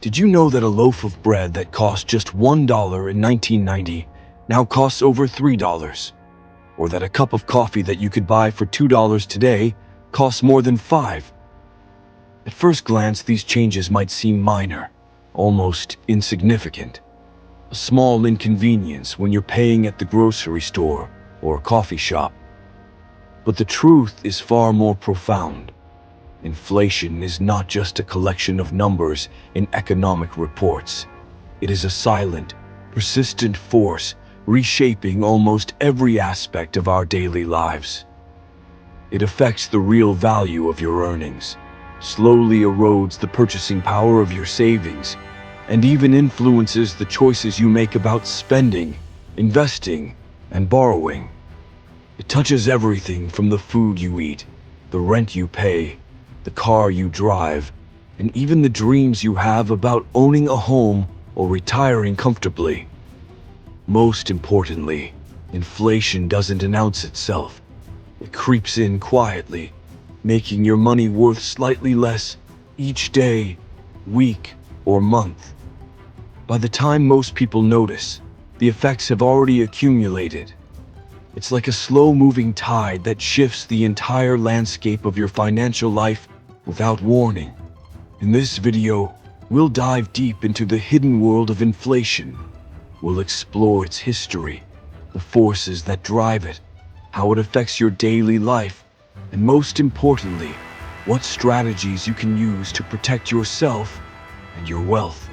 Did you know that a loaf of bread that cost just $1 in 1990 now costs over $3? Or that a cup of coffee that you could buy for $2 today costs more than $5? At first glance, these changes might seem minor, almost insignificant. A small inconvenience when you're paying at the grocery store or a coffee shop. But the truth is far more profound. Inflation is not just a collection of numbers in economic reports. It is a silent, persistent force reshaping almost every aspect of our daily lives. It affects the real value of your earnings, slowly erodes the purchasing power of your savings, and even influences the choices you make about spending, investing, and borrowing. It touches everything from the food you eat, the rent you pay, the car you drive, and even the dreams you have about owning a home or retiring comfortably. Most importantly, inflation doesn't announce itself. It creeps in quietly, making your money worth slightly less each day, week, or month. By the time most people notice, the effects have already accumulated. It's like a slow-moving tide that shifts the entire landscape of your financial life without warning. In this video, we'll dive deep into the hidden world of inflation. We'll explore its history, the forces that drive it, how it affects your daily life, and most importantly, what strategies you can use to protect yourself and your wealth.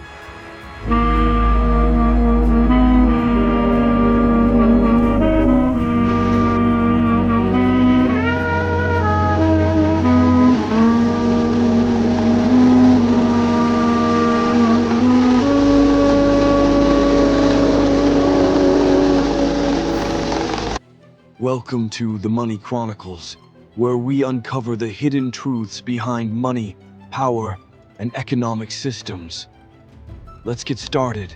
Welcome to the Money Chronicles, where we uncover the hidden truths behind money, power, and economic systems. Let's get started.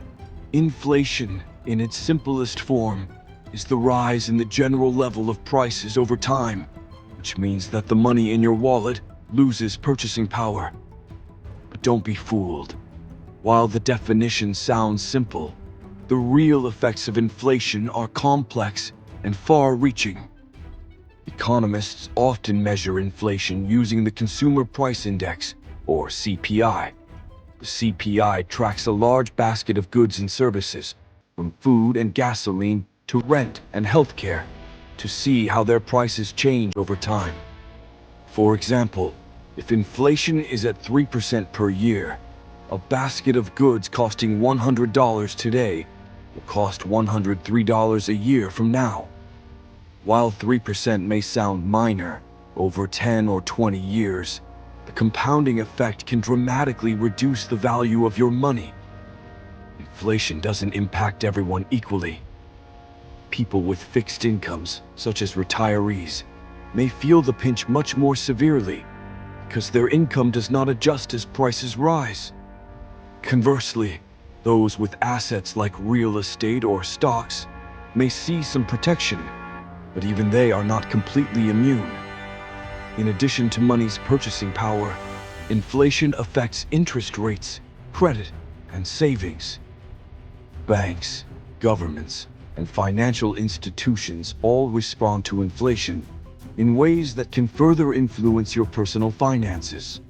Inflation, in its simplest form, is the rise in the general level of prices over time, which means that the money in your wallet loses purchasing power. But don't be fooled. While the definition sounds simple, the real effects of inflation are complex and far-reaching. Economists often measure inflation using the Consumer Price Index, or CPI. The CPI tracks a large basket of goods and services, from food and gasoline to rent and healthcare, to see how their prices change over time. For example, if inflation is at 3% per year, a basket of goods costing $100 today will cost $103 a year from now. While 3% may sound minor, over 10 or 20 years, the compounding effect can dramatically reduce the value of your money. Inflation doesn't impact everyone equally. People with fixed incomes, such as retirees, may feel the pinch much more severely because their income does not adjust as prices rise. Conversely, those with assets like real estate or stocks may see some protection, but even they are not completely immune. In addition to money's purchasing power, inflation affects interest rates, credit, and savings. Banks, governments, and financial institutions all respond to inflation in ways that can further influence your personal finances.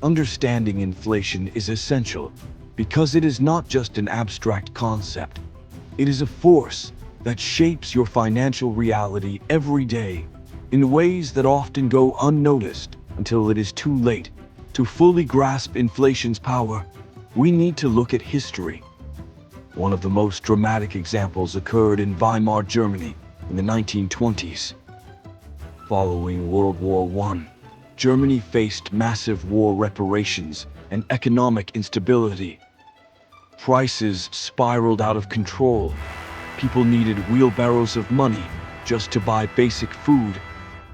Understanding inflation is essential because it is not just an abstract concept. It is a force that shapes your financial reality every day in ways that often go unnoticed until it is too late. To fully grasp inflation's power, we need to look at history. One of the most dramatic examples occurred in Weimar Germany in the 1920s. Following World War I, Germany faced massive war reparations and economic instability. Prices spiraled out of control. People needed wheelbarrows of money just to buy basic food,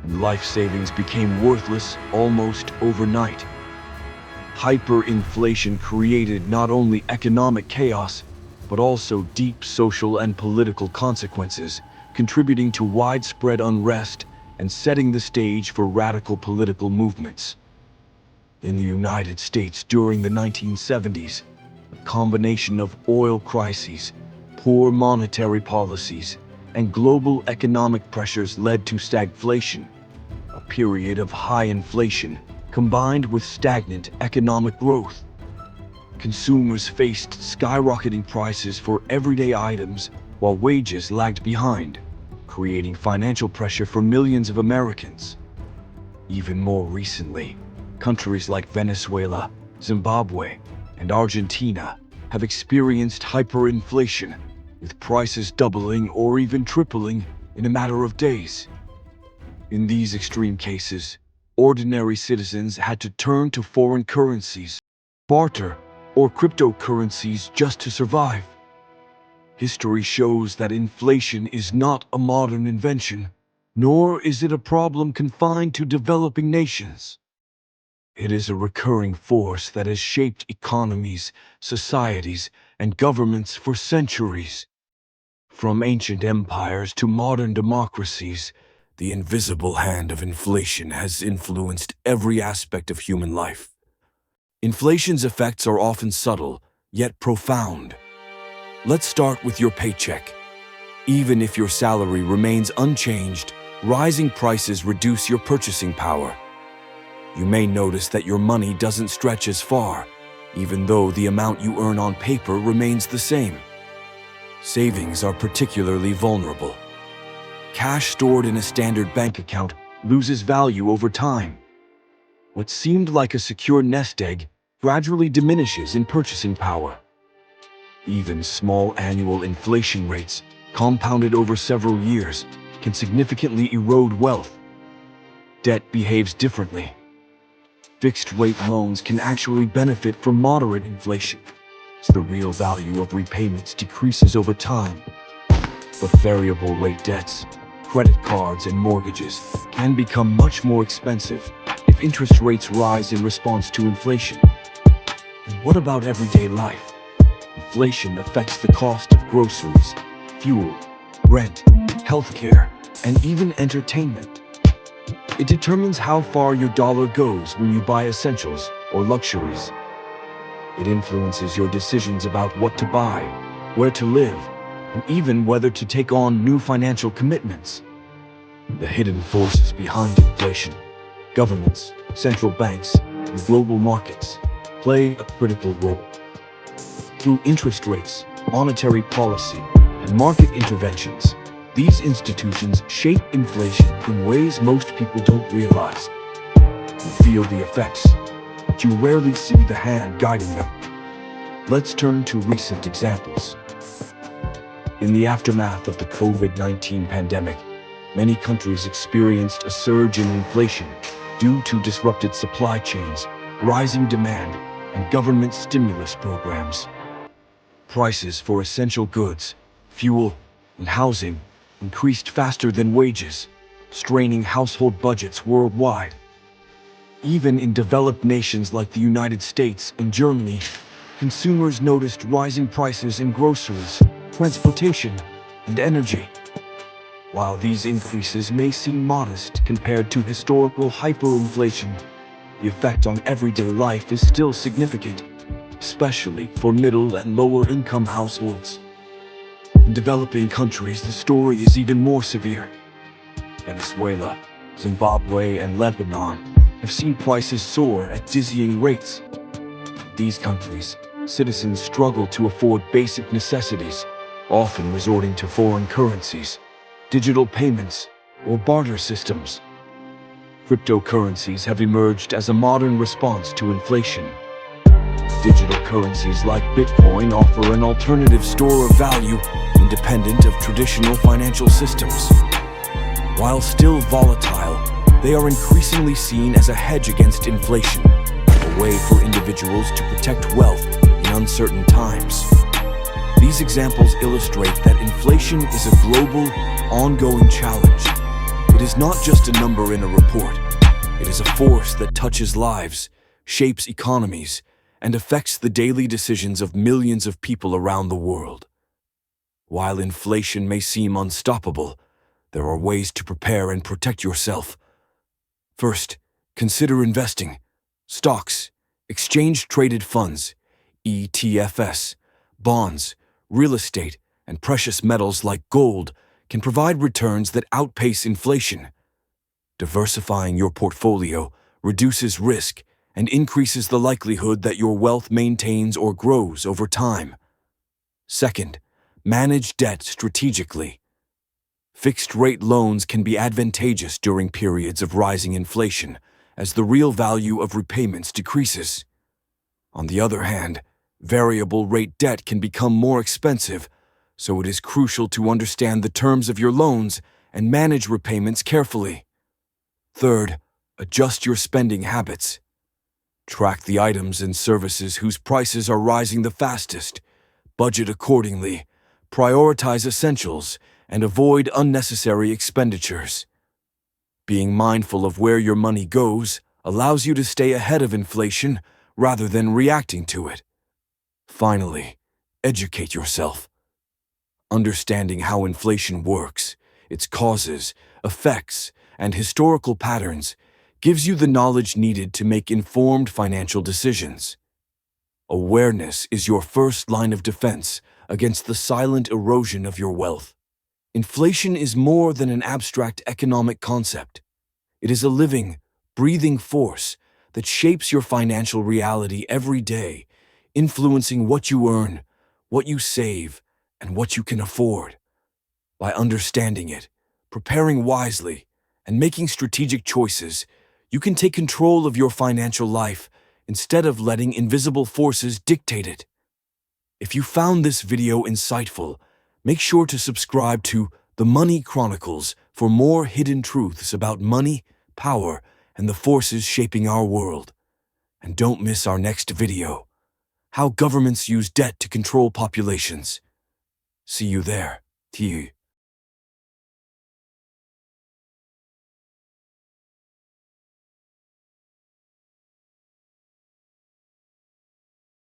and life savings became worthless almost overnight. Hyperinflation created not only economic chaos, but also deep social and political consequences, contributing to widespread unrest and setting the stage for radical political movements. In the United States during the 1970s, a combination of oil crises, poor monetary policies, and global economic pressures led to stagflation, a period of high inflation combined with stagnant economic growth. Consumers faced skyrocketing prices for everyday items while wages lagged behind, creating financial pressure for millions of Americans. Even more recently, countries like Venezuela, Zimbabwe, and Argentina have experienced hyperinflation, with prices doubling or even tripling in a matter of days. In these extreme cases, ordinary citizens had to turn to foreign currencies, barter, or cryptocurrencies just to survive. History shows that inflation is not a modern invention, nor is it a problem confined to developing nations. It is a recurring force that has shaped economies, societies, and governments for centuries. From ancient empires to modern democracies, the invisible hand of inflation has influenced every aspect of human life. Inflation's effects are often subtle, yet profound. Let's start with your paycheck. Even if your salary remains unchanged, rising prices reduce your purchasing power. You may notice that your money doesn't stretch as far, even though the amount you earn on paper remains the same. Savings are particularly vulnerable. Cash stored in a standard bank account loses value over time. What seemed like a secure nest egg gradually diminishes in purchasing power. Even small annual inflation rates, compounded over several years, can significantly erode wealth. Debt behaves differently. Fixed-rate loans can actually benefit from moderate inflation, as the real value of repayments decreases over time. But variable-rate debts, credit cards, and mortgages can become much more expensive if interest rates rise in response to inflation. And what about everyday life? Inflation affects the cost of groceries, fuel, rent, healthcare, and even entertainment. It determines how far your dollar goes when you buy essentials or luxuries. It influences your decisions about what to buy, where to live, and even whether to take on new financial commitments. The hidden forces behind inflation, governments, central banks, and global markets, play a critical role. Through interest rates, monetary policy, and market interventions, these institutions shape inflation in ways most people don't realize. You feel the effects, but you rarely see the hand guiding them. Let's turn to recent examples. In the aftermath of the COVID-19 pandemic, many countries experienced a surge in inflation due to disrupted supply chains, rising demand, and government stimulus programs. Prices for essential goods, fuel, and housing increased faster than wages, straining household budgets worldwide. Even in developed nations like the United States and Germany, consumers noticed rising prices in groceries, transportation, and energy. While these increases may seem modest compared to historical hyperinflation, the effect on everyday life is still significant, especially for middle and lower income households. In developing countries, the story is even more severe. Venezuela, Zimbabwe, and Lebanon have seen prices soar at dizzying rates. In these countries, citizens struggle to afford basic necessities, often resorting to foreign currencies, digital payments, or barter systems. Cryptocurrencies have emerged as a modern response to inflation. Digital currencies like Bitcoin offer an alternative store of value independent of traditional financial systems. While still volatile, they are increasingly seen as a hedge against inflation, a way for individuals to protect wealth in uncertain times. These examples illustrate that inflation is a global, ongoing challenge. It is not just a number in a report. It is a force that touches lives, shapes economies, and affects the daily decisions of millions of people around the world. While inflation may seem unstoppable, there are ways to prepare and protect yourself. First, consider investing. Stocks, exchange-traded funds, ETFs, bonds, real estate, and precious metals like gold can provide returns that outpace inflation. Diversifying your portfolio reduces risk and increases the likelihood that your wealth maintains or grows over time. Second, manage debt strategically. Fixed-rate loans can be advantageous during periods of rising inflation, as the real value of repayments decreases. On the other hand, variable-rate debt can become more expensive, so it is crucial to understand the terms of your loans and manage repayments carefully. Third, adjust your spending habits. Track the items and services whose prices are rising the fastest, budget accordingly, prioritize essentials, and avoid unnecessary expenditures. Being mindful of where your money goes allows you to stay ahead of inflation rather than reacting to it. Finally, educate yourself. Understanding how inflation works, its causes, effects, and historical patterns gives you the knowledge needed to make informed financial decisions. Awareness is your first line of defense against the silent erosion of your wealth. Inflation is more than an abstract economic concept. It is a living, breathing force that shapes your financial reality every day, influencing what you earn, what you save, and what you can afford. By understanding it, preparing wisely, and making strategic choices, you can take control of your financial life instead of letting invisible forces dictate it. If you found this video insightful, make sure to subscribe to the Money Chronicles for more hidden truths about money, power, and the forces shaping our world. And don't miss our next video, how governments use debt to control populations. See you there.